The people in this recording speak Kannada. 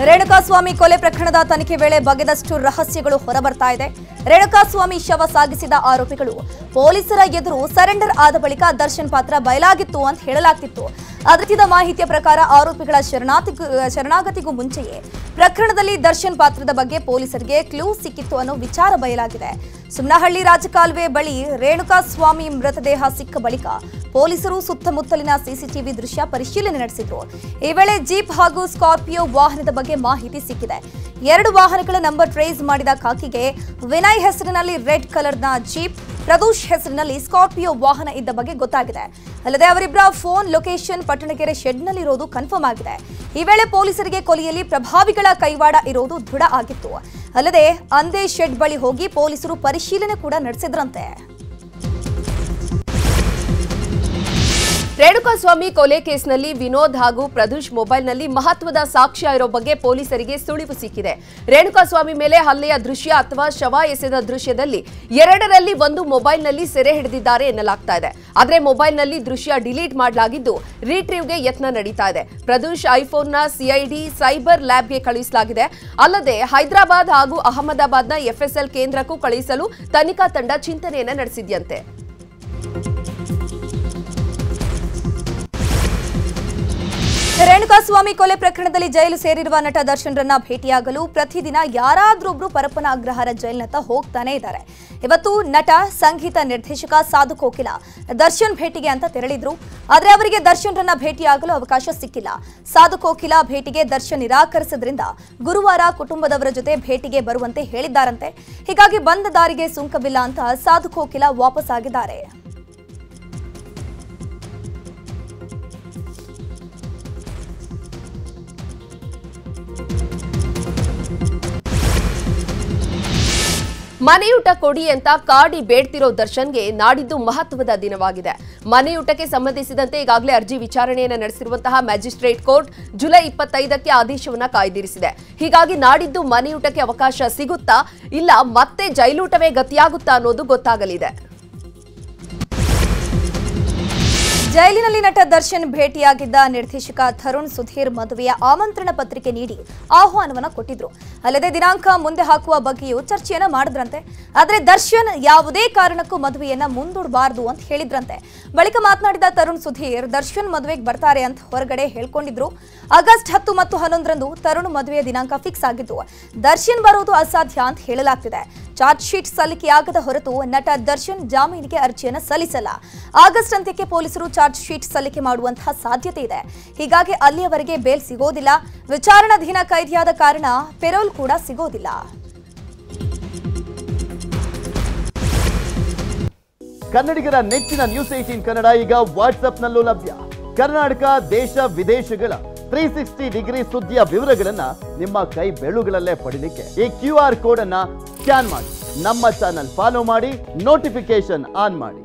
ರೇಣುಕಾಸ್ವಾಮಿ ಕೊಲೆ ಪ್ರಕರಣದ ತನಿಖೆ ವೇಳೆ ಬಗೆದಷ್ಟು ರಹಸ್ಯಗಳು ಹೊರಬರ್ತಾ ಇದೆ. ರೇಣುಕಾಸ್ವಾಮಿ ಶವ ಸಾಗಿಸಿದ ಆರೋಪಿಗಳು ಪೊಲೀಸರ ಎದುರು ಸರೆಂಡರ್ ಆದ ಬಳಿಕ ದರ್ಶನ್ ಪಾತ್ರ ಬಯಲಾಗಿತ್ತು ಅಂತ ಹೇಳಲಾಗ್ತಿತ್ತು. ಅಗತ್ಯದ ಮಾಹಿತಿಯ ಪ್ರಕಾರ ಆರೋಪಿಗಳ ಶರಣಾಗತಿಗೂ ಮುಂಚೆಯೇ ಪ್ರಕರಣದಲ್ಲಿ ದರ್ಶನ್ ಪಾತ್ರದ ಬಗ್ಗೆ ಪೊಲೀಸರಿಗೆ ಕ್ಲೂ ಸಿಕ್ಕಿತ್ತು ಅನ್ನೋ ವಿಚಾರ ಬಯಲಾಗಿದೆ. ಸುಮ್ನಹಳ್ಳಿ ರಾಜಕಾಲುವೆ ಬಳಿ ರೇಣುಕಾಸ್ವಾಮಿ ಮೃತದೇಹ ಸಿಕ್ಕ ಬಳಿಕ ಪೊಲೀಸರು ಸುತ್ತಮುತ್ತಲಿನ ಸಿಸಿಟಿವಿ ದೃಶ್ಯ ಪರಿಶೀಲನೆ ನಡೆಸಿದ್ರು. ಈ ವೇಳೆ ಜೀಪ್ ಹಾಗೂ ಸ್ಕಾರ್ಪಿಯೋ ವಾಹನದ ಬಗ್ಗೆ ಮಾಹಿತಿ ಸಿಕ್ಕಿದೆ. 2 ವಾಹನಗಳ ನಂಬರ್ ಟ್ರೇಸ್ ಮಾಡಿದ ಖಾಕಿಗೆ ವಿನಯ್ ಹೆಸರಿನಲ್ಲಿ ರೆಡ್ ಕಲರ್ನ ಜೀಪ್, ಪ್ರದೋಷ್ ಹೆಸರಿನಲ್ಲಿ ಸ್ಕಾರ್ಪಿಯೋ ವಾಹನ ಇದ್ದ ಬಗ್ಗೆ ಗೊತ್ತಾಗಿದೆ. ಅಲ್ಲದೆ ಅವರಿಬ್ಬರ ಫೋನ್ ಲೊಕೇಶನ್ ಪಟ್ಟಣಗೆರೆ ಶೆಡ್ನಲ್ಲಿರೋದು ಕನ್ಫರ್ಮ್ ಆಗಿದೆ. ಈ ವೇಳೆ ಪೊಲೀಸರಿಗೆ ಕೊಲೆಯಲ್ಲಿ ಪ್ರಭಾವಿಗಳ ಕೈವಾಡ ಇರೋದು ದೃಢ ಆಗಿತ್ತು. ಅಲ್ಲದೆ ಅಂದೇ ಶೆಡ್ ಬಳಿ ಹೋಗಿ ಪೊಲೀಸರು ಪರಿಶೀಲನೆ ಕೂಡ ನಡೆಸಿದ್ರಂತೆ. ರೇಣುಕಾಸ್ವಾಮಿ ಕೊಲೆ ಕೇಸ್ನಲ್ಲಿ ವಿನೋದ್ ಹಾಗೂ ಪ್ರದೋಷ್ ಮೊಬೈಲ್ನಲ್ಲಿ ಮಹತ್ವದ ಸಾಕ್ಷ್ಯ ಇರೋ ಬಗ್ಗೆ ಪೊಲೀಸರಿಗೆ ಸುಳಿವು ಸಿಕ್ಕಿದೆ. ರೇಣುಕಾಸ್ವಾಮಿ ಮೇಲೆ ಹಲ್ಲೆಯ ದೃಶ್ಯ ಅಥವಾ ಶವ ಎಸೆದ ದೃಶ್ಯದಲ್ಲಿ 2ರಲ್ಲಿ ಒಂದು ಮೊಬೈಲ್ನಲ್ಲಿ ಸೆರೆ ಹಿಡಿದಿದ್ದಾರೆ ಎನ್ನಲಾಗ್ತಾ ಇದೆ. ಆದರೆ ಮೊಬೈಲ್ನಲ್ಲಿ ದೃಶ್ಯ ಡಿಲೀಟ್ ಮಾಡಲಾಗಿದ್ದು ರೀಟ್ರೀವ್ಗೆ ಯತ್ನ ನಡೀತಾ ಇದೆ. ಪ್ರದೋಷ್ ಐಫೋನ್ನ ಸಿಐಡಿ ಸೈಬರ್ ಲ್ಯಾಬ್ಗೆ ಕಳುಹಿಸಲಾಗಿದೆ. ಅಲ್ಲದೆ ಹೈದರಾಬಾದ್ ಹಾಗೂ ಅಹಮದಾಬಾದ್ನ ಎಫ್ಎಸ್ಎಲ್ ಕೇಂದ್ರಕ್ಕೂ ಕಳುಹಿಸಲು ತನಿಖಾ ತಂಡ ಚಿಂತನೆಯನ್ನ ನಡೆಸಿದ್ಯಂತೆ. ರೇಣುಕಾಸ್ವಾಮಿ ಕೊಲೆ ಪ್ರಕರಣದಲ್ಲಿ ಜೈಲು ಸೇರಿರುವ ನಟ ದರ್ಶನ್ರನ್ನ ಭೇಟಿಯಾಗಲು ಪ್ರತಿದಿನ ಯಾರಾದ್ರೊಬ್ರು ಪರಪ್ಪನ ಅಗ್ರಹಾರ ಜೈಲಿನತ್ತ ಹೋಗ್ತಾನೆ ಇದ್ದಾರೆ. ಇವತ್ತು ನಟ ಸಂಗೀತ ನಿರ್ದೇಶಕ ಸಾಧು ಕೋಕಿಲ ದರ್ಶನ್ ಭೇಟಿಗೆ ಅಂತ ತೆರಳಿದ್ರು. ಆದ್ರೆ ಅವರಿಗೆ ದರ್ಶನ್ರನ್ನ ಭೇಟಿಯಾಗಲು ಅವಕಾಶ ಸಿಕ್ಕಿಲ್ಲ. ಸಾಧು ಕೋಕಿಲ ಭೇಟಿಗೆ ದರ್ಶನ್ ನಿರಾಕರಿಸಿದ್ರಿಂದ ಗುರುವಾರ ಕುಟುಂಬದವರ ಜೊತೆ ಭೇಟಿಗೆ ಬರುವಂತೆ ಹೇಳಿದ್ದಾರಂತೆ. ಹೀಗಾಗಿ ಬಂದ ದಾರಿಗೆ ಸುಂಕವಿಲ್ಲ ಅಂತ ಸಾಧು ಕೋಕಿಲ ವಾಪಸ್ ಆಗಿದ್ದಾರೆ. ಮನೆಯೂಟ ಕೊಡಿ ಅಂತ ಕಾಡಿ ಬೇಡ್ತಿರೋ ದರ್ಶನ್ಗೆ ನಾಡಿದ್ದು ಮಹತ್ವದ ದಿನವಾಗಿದೆ. ಮನೆಯೂಟಕ್ಕೆ ಸಂಬಂಧಿಸಿದಂತೆ ಈಗಾಗಲೇ ಅರ್ಜಿ ವಿಚಾರಣೆಯನ್ನು ನಡೆಸಿರುವಂತಹ ಮ್ಯಾಜಿಸ್ಟ್ರೇಟ್ ಕೋರ್ಟ್ ಜುಲೈ 25ಕ್ಕೆ ಆದೇಶವನ್ನ ಕಾಯ್ದಿರಿಸಿದೆ. ಹೀಗಾಗಿ ನಾಡಿದ್ದು ಮನೆಯೂಟಕ್ಕೆ ಅವಕಾಶ ಸಿಗುತ್ತಾ ಇಲ್ಲ ಮತ್ತೆ ಜೈಲೂಟವೇ ಗತಿಯಾಗುತ್ತಾ ಅನ್ನೋದು ಗೊತ್ತಾಗಲಿದೆ. ಜೈಲಿನಲ್ಲಿ ನಟ ದರ್ಶನ್ ಭೇಟಿಯಾಗಿದ್ದ ನಿರ್ದೇಶಕ ತರುಣ್ ಸುಧೀರ್ ಮದುವೆಯ ಆಮಂತ್ರಣ ಪತ್ರಿಕೆ ನೀಡಿ ಆಹ್ವಾನವನ್ನ ಕೊಟ್ಟಿದ್ರು. ಅಲ್ಲದೆ ದಿನಾಂಕ ಮುಂದೆ ಹಾಕುವ ಬಗ್ಗೆಯೂ ಚರ್ಚೆಯನ್ನ ಮಾಡಿದ್ರಂತೆ. ಆದರೆ ದರ್ಶನ್ ಯಾವುದೇ ಕಾರಣಕ್ಕೂ ಮದುವೆಯನ್ನ ಮುಂದೂಡಬಾರದು ಅಂತ ಹೇಳಿದ್ರಂತೆ. ಬಳಿಕ ಮಾತನಾಡಿದ ತರುಣ್ ಸುಧೀರ್ ದರ್ಶನ್ ಮದುವೆಗೆ ಬರ್ತಾರೆ ಅಂತ ಹೊರಗಡೆ ಹೇಳ್ಕೊಂಡಿದ್ರು. ಆಗಸ್ಟ್ 10 ಮತ್ತು 11ರಂದು ತರುಣ್ ಮದುವೆಯ ದಿನಾಂಕ ಫಿಕ್ಸ್ ಆಗಿದ್ದು ದರ್ಶನ್ ಬರೋದು ಅಸಾಧ್ಯ ಅಂತ ಹೇಳಲಾಗ್ತಿದೆ. ಚಾರ್ಜ್ ಶೀಟ್ ಸಲ್ಲಿಕೆಯಾಗದ ಹೊರತು ನಟ ದರ್ಶನ್ ಜಾಮೀನಿಗೆ ಅರ್ಜಿಯನ್ನು ಸಲ್ಲಿಸಲ್ಲ. ಆಗಸ್ಟ್ ಅಂತ್ಯಕ್ಕೆ ಪೊಲೀಸರು ಚಾರ್ಜ್ ಶೀಟ್ ಸಲ್ಲಿಕೆ ಮಾಡುವಂತಹ ಸಾಧ್ಯತೆ ಇದೆ. ಹೀಗಾಗಿ ಅಲ್ಲಿಯವರೆಗೆ ಬೇಲ್ ಸಿಗೋದಿಲ್ಲ. ವಿಚಾರಣಾಧೀನ ಕೈದಿಯಾದ ಕಾರಣ ಪೆರೋಲ್ ಕೂಡ ಸಿಗೋದಿಲ್ಲ. ಕನ್ನಡಿಗರ ನೆಚ್ಚಿನ ನ್ಯೂಸ್ 18 ಕನ್ನಡ ಈಗ ವಾಟ್ಸ್ಆಪ್ನಲ್ಲೂ ಲಭ್ಯ. ಕರ್ನಾಟಕ ದೇಶ ವಿದೇಶಗಳ 360 ಡಿಗ್ರಿ ಸುದ್ದಿಯ ವಿವರಗಳನ್ನ ನಿಮ್ಮ ಕೈ ಬೆರಳುಗಳಲ್ಲೇ ಪಡಿಲಿಕ್ಕೆ ಈ QR ಕೋಡ್ ಅನ್ನ ಸ್ಕ್ಯಾನ್ ಮಾಡಿ ನಮ್ಮ ಚಾನಲ್ ಫಾಲೋ ಮಾಡಿ, ನೋಟಿಫಿಕೇಶನ್ ಆನ್ ಮಾಡಿ.